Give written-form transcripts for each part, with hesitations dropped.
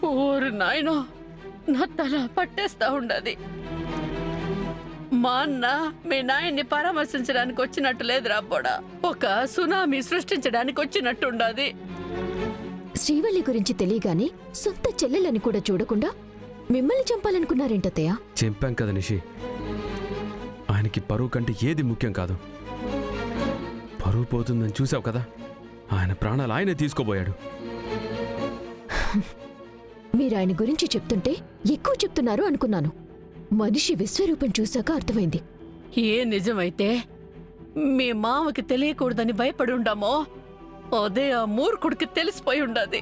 ఓరు నాయనో, నా తల పట్టేస్తా ఉండది. మా అన్న మీ నాయన్ని పరామర్శించడానికి వచ్చినట్టు లేదు రాబోడా, ఒక సునామీ సృష్టించడానికి వచ్చినట్టుండది. శ్రీవల్లి గురించి తెలియగానే సొంత చెల్లెలని కూడా చూడకుండా మిమ్మల్ని చంపాలనుకున్నారేంటత్తయ్య? చెప్పాం కదా నిషి, ఆయనకి పరువు కంటే ఏది ముఖ్యం కాదు. పరువు పోతుందని చూసావు కదా, ఆయన ప్రాణాలు ఆయనే తీసుకోబోయాడు. మీరు ఆయన గురించి చెప్తుంటే ఎక్కువ చెప్తున్నారు అనుకున్నాను. మనిషి విశ్వరూపం చూశాక అర్థమైంది. ఏ నిజమైతే మీ మామకి తెలియకూడదని భయపడి ఉండామో అదే ఆ మూర్ఖుడికి తెలిసిపోయి ఉండదు.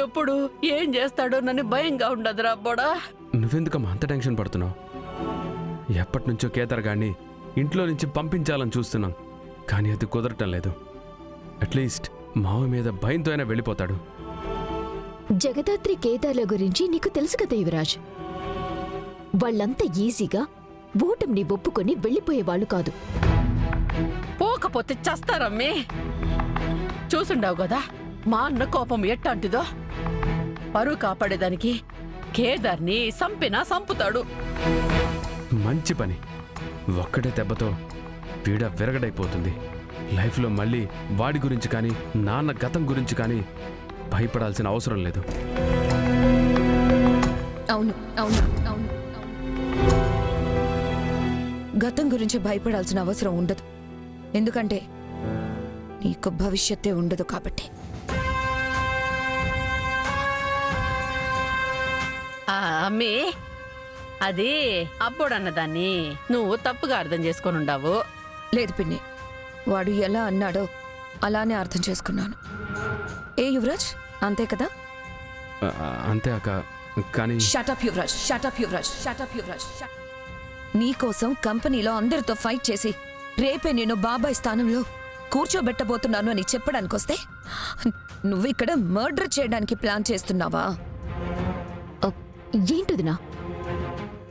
ఎప్పుడు ఏం చేస్తాడో నన్ను భయంగా ఉండదు రాబోడా. నువ్వెందుకమ్మా అంత టెన్షన్ పడుతున్నావు? ఎప్పటి నుంచో కేదార్ గారిని ఇంట్లో నుంచి పంపించాలని చూస్తున్నాం, కానీ అది కుదరటం లేదు. అట్లీస్ట్ మావ మీద భయంతో అయినా వెళ్ళిపోతాడు. జగదాత్రి కేదార్ల గురించి నీకు తెలుసు కదా యువరాజ్. వాళ్ళంతా ఈజీగా ఓటమిని ఒప్పుకొని వెళ్ళిపోయేవాళ్లు కాదు. పోకపోతే చస్తారమ్మే. చూసుండావు కదా మా అన్న కోపం ఎట్టాంటిదో. పరువు కాపాడేదానికి కేదార్ని సంపినా సంపుతాడు. మంచి పని. ఒక్కడే దెబ్బతో పీడ విరగడైపోతుంది. లైఫ్లో మళ్ళీ వాడి గురించి కానీ నాన్న గతం గురించి కానీ భయపడాల్సిన అవసరం లేదు. అవును అవును అవును గతం గురించి భయపడాల్సిన అవసరం ఉండదు. ఎందుకంటే నీకు భవిష్యత్తే ఉండదు కాబట్టి. అమ్మి, అది అబ్బోడన్నదాన్ని నువ్వు తప్పుగా అర్థం చేసుకొని ఉండావు. లేదు పిన్ని, వాడు ఎలా అన్నాడో అలానే అర్థం చేసుకున్నాను. ఏ యువరాజ్, అంతే కదా? అంతే అక్క, కానీ shut up Yuvraj, shut up Yuvraj, shut up Yuvraj. నీకోసం కంపెనీలో అందరితో ఫైట్ చేసి రేపే నేను బాబాయ్ స్థానంలో కూర్చోబెట్టబోతున్నాను అని చెప్పడానికొస్తే నువ్వు ఇక్కడ మర్డర్ చేయడానికి ప్లాన్ చేస్తున్నావా? ఏంటిదినా?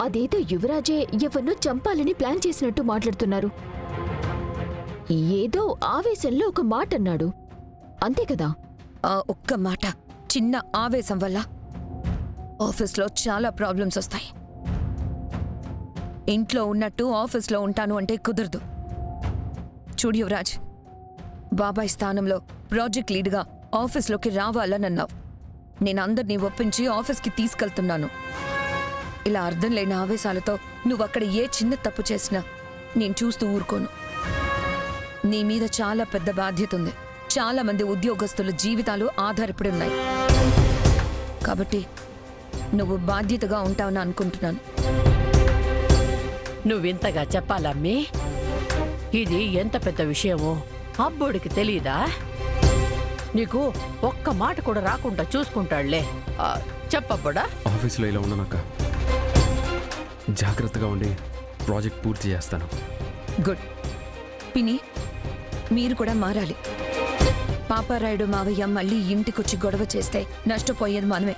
అదేదో యువరాజే ఎవరినో చంపాలని ప్లాన్ చేసినట్టు మాట్లాడుతున్నారు. ఏదో ఆవేశంలో ఒక మాట అన్నాడు, అంతే కదా? ఆ ఒక్క మాట, చిన్న ఆవేశం వల్ల ఆఫీస్లో చాలా ప్రాబ్లమ్స్ వస్తాయి. ఇంట్లో ఉన్నట్టు ఆఫీస్లో ఉంటాను అంటే కుదరదు. చూడు యువరాజ్, బాబాయ్ స్థానంలో ప్రాజెక్ట్ లీడ్గా ఆఫీస్లోకి రావాలనన్నావు. నేను అందరినీ ఒప్పించి ఆఫీస్కి తీసుకెళ్తున్నాను. ఇలా అర్థం లేని ఆవేశాలతో నువ్వక్కడ ఏ చిన్న తప్పు చేసినా నేను చూస్తూ ఊరుకోను. నీ మీద చాలా పెద్ద బాధ్యత ఉంది. చాలా మంది ఉద్యోగస్తుల జీవితాలు ఆధారపడి ఉన్నాయి. కాబట్టి నువ్వు బాధ్యతగా ఉంటావని అనుకుంటున్నాను. నువ్వింతగా చెప్పాలమ్మి. ఇది ఎంత పెద్ద విషయమో అబ్బోడికి తెలీదా? నీకు ఒక్క మాట కూడా రాకుండా చూసుకుంటాడులే. చెప్పబ్బోడా. ఆఫీస్లో ఇలా ఉండనక్క, జాగ్రత్తగా ఉండి ప్రాజెక్ట్ పూర్తి చేస్తాను. గుడ్. పిని, మీరు కూడా మారాలి. పాపారాయుడు మావయ్య మళ్ళీ ఇంటికొచ్చి గొడవ చేస్తే నష్టపోయేది మనమే.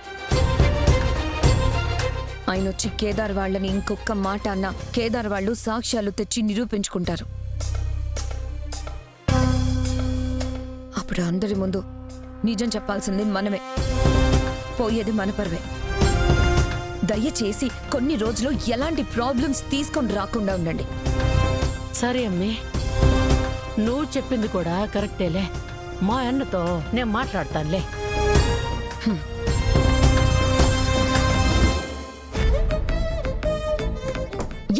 ఆయన వచ్చి కేదార్ వాళ్ళని ఇంకొక మాట అన్నా కేదార్ వాళ్ళు సాక్ష్యాలు తెచ్చి నిరూపించుకుంటారు. అప్పుడు అందరి ముందు నిజం చెప్పాల్సింది మనమే. పోయేది మన పర్వే. దయచేసి కొన్ని రోజులు ఎలాంటి ప్రాబ్లమ్స్ తీసుకొని రాకుండా ఉండండి. సరే అమ్మి, నువ్వు చెప్పింది కూడా కరెక్టేలే. మా అన్నతో నేను మాట్లాడతానులే.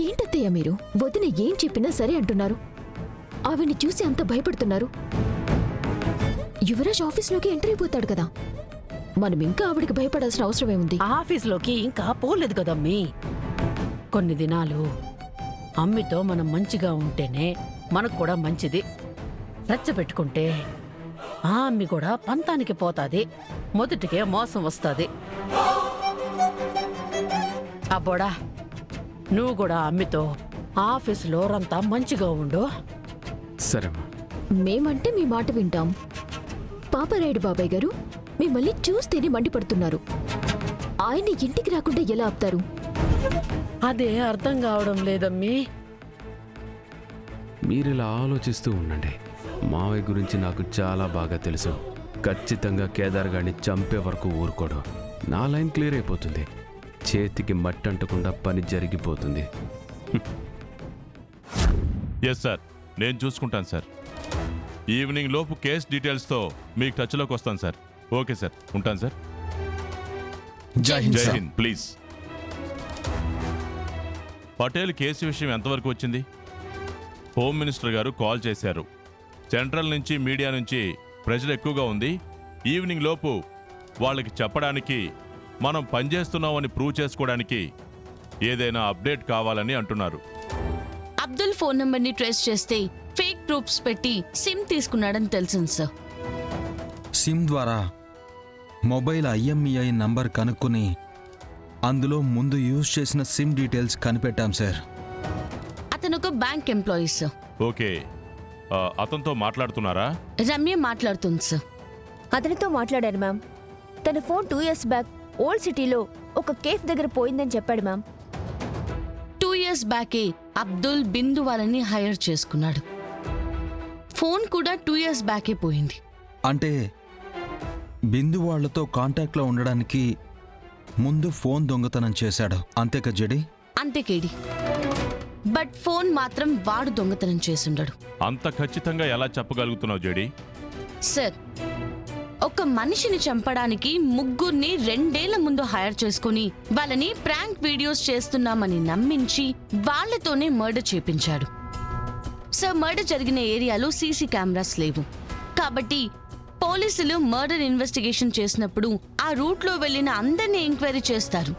ఏంటత్తయ్య మీరు? వదిన ఏం చెప్పినా సరే అంటున్నారు. ఆవిడ్ని చూసి అంత భయపడుతున్నారు. యువరాజ్ ఆఫీస్లోకి ఎంటర్ అయిపోతాడు కదా, మనం ఇంకా ఆవిడికి భయపడాల్సిన అవసరమేముంది? ఆఫీస్లోకి ఇంకా పోలేదు కదమ్మీ. కొన్ని దినాలు అమ్మితో మనం మంచిగా ఉంటేనే మనకు కూడా మంచిది. రెచ్చబెట్టుకుంటే ఆ అమ్మి కూడా పంతానికి పోతాది. మొదటికే మోసం వస్తుంది. అబ్బోడా, నువ్వు కూడా అమ్మితో ఆఫీసులో రంతా మంచిగా ఉండు. సరేమ్మా. మేమంటే మీ మాట వింటాం. పాపారాయుడు బాబాయ్ గారు మిమ్మల్ని చూస్తేనే మండిపడుతున్నారు. ఆయన్ని ఇంటికి రాకుండా ఎలా ఆపుతారు? అదే అర్థం కావడం లేదమ్మీ. మీరిలా ఆలోచిస్తూ ఉండండి. మావయ్య గురించి నాకు చాలా బాగా తెలుసు. ఖచ్చితంగా కేదార్ గారిని చంపే వరకు ఊరుకోడు. నా లైన్ క్లియర్ అయిపోతుంది. చేతికి మట్టి అంటకుండా పని జరిగిపోతుంది. ఎస్ సార్, నేను చూసుకుంటాను సార్. ఈవినింగ్ లోపు కేస్ డీటెయిల్స్తో మీకు టచ్లోకి వస్తాను సార్. ఓకే సార్, ఉంటాను సార్. జై హింద్ జై sir. Hind. Please. Patel case విషయం ఎంతవరకు వచ్చింది? హోమ్ మినిస్టర్ గారు కాల్ చేశారు. సెంట్రల్ నుంచి మీడియా నుంచి ప్రెషర్ ఎక్కువగా ఉంది. ఈవినింగ్ లోపు వాళ్ళకి చెప్పడానికి, మనం పనిచేస్తున్నామని ప్రూవ్ చేసుకోవడానికి ఏదైనా అప్డేట్ కావాలని అంటున్నారు. అబ్దుల్ ఫోన్ నంబర్ని ట్రేస్ చేస్తే ఫేక్ ప్రూఫ్స్ పెట్టి సిమ్ తీసుకున్నాడని తెలిసింది సార్. సిమ్ ద్వారా మొబైల్ IMEI నంబర్ కనుక్కుని అందులో ముందు యూజ్ చేసిన సిమ్ డీటెయిల్స్ కనిపెట్టాం సార్. అతను ఒక బ్యాంక్ ఎంప్లాయీ సార్. ఓకే, అతనితో మాట్లాడుతున్నారా? రమ్య మాట్లాడుతుంది సార్. అతనితో మాట్లాడాను మ్యామ్. తన ఫోన్ 2 years బ్యాక్ ఓల్డ్ సిటీలో ఒక కేఫ్ దగ్గర పోయిందని చెప్పాడు మ్యామ్. 2 years బ్యాకే అబ్దుల్ బిందు వాళ్ళని హైర్ చేసుకున్నాడు. ఫోన్ కూడా 2 years బ్యాకే పోయింది. అంటే బిందు వాళ్లతో కాంటాక్ట్లో ఉండడానికి ముందు ఫోన్ దొంగతనం చేశాడు, అంతేకా జడి? అంతే కేడి. బట్ ఫోన్ మాత్రం వాడు దొంగతనం చేసుండడు. అంత ఖచ్చితంగా ఎలా చెప్పగలుగుతున్నావు జేడి? సార్, ఒక మనిషిని చంపడానికి ముగ్గురిని 2 ఏళ్ల ముందు హైర్ చేసుకుని వాళ్ళని ప్రాంక్ వీడియోస్ చేస్తున్నామని నమ్మించి వాళ్లతోనే మర్డర్ చేపించాడు. సార్, మర్డర్ జరిగిన ఏరియాలో సీసీ కెమెరాస్ లేవు. కాబట్టి పోలీసులు మర్డర్ ఇన్వెస్టిగేషన్ చేసినప్పుడు ఆ రూట్లో వెళ్లిన అందరినీ ఎంక్వైరీ చేస్తారు.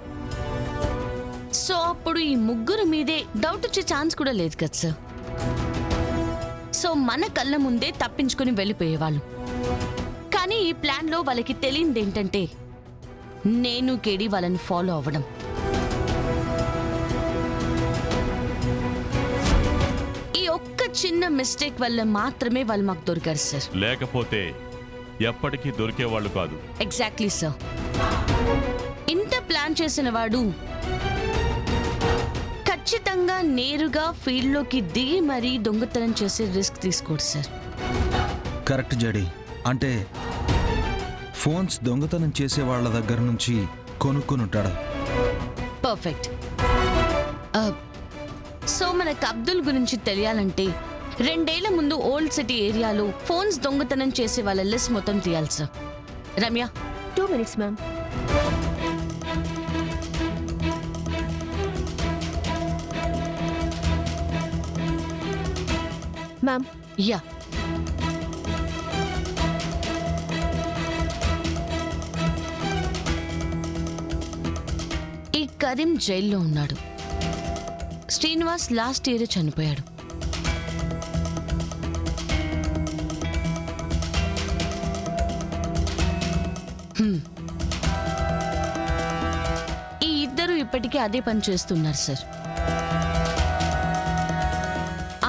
సో అప్పుడు ఈ ముగ్గురు మీదే డౌట్ వచ్చే ఛాన్స్ కూడా లేదు కదా సార్. సో మన కళ్ళ ముందే తప్పించుకుని వెళ్ళిపోయేవాళ్ళు. కానీ ఈ ప్లాన్లో వాళ్ళకి తెలియంది ఏంటంటే నేను కేడి వాళ్ళని ఫాలో అవ్వడం. ఈ ఒక్క చిన్న మిస్టేక్ వల్ల మాత్రమే వాళ్ళు మాకు దొరికారు సార్. లేకపోతే ఎప్పటికీ దొరికేవాళ్ళు కాదు. Exactly sir. ఇంత ప్లాన్ చేసిన వాడు ఖచ్చితంగా నేరుగా ఫీల్డ్లోకి దిగి మరీ దొంగతనం చేసే రిస్క్ తీసుకోడు సార్. కరెక్ట్ జడి. అంటే ఫోన్స్ దొంగతనం చేసే వాళ్ళ దగ్గర నుంచి కొనుక్కునుంటాడు. పర్ఫెక్ట్. సో మనకు అబ్దుల్ గురించి తెలియాలంటే 2 ఏళ్ల ముందు ఓల్డ్ సిటీ ఏరియాలో ఫోన్స్ దొంగతనం చేసే వాళ్ళ లిస్ట్ మొత్తం తీయాలి sir. Ramya, 2 minutes ma'am. Ma'am, yeah. ఈ కరీం జైల్లో ఉన్నాడు. శ్రీనివాస్ లాస్ట్ ఇయర్ చనిపోయాడు. ఈ ఇద్దరు ఇప్పటికీ అదే పని చేస్తున్నారు సార్.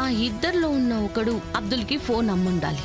ఆ ఇద్దరిలో ఉన్న ఒకడు అబ్దుల్కి ఫోన్ అమ్ముండాలి.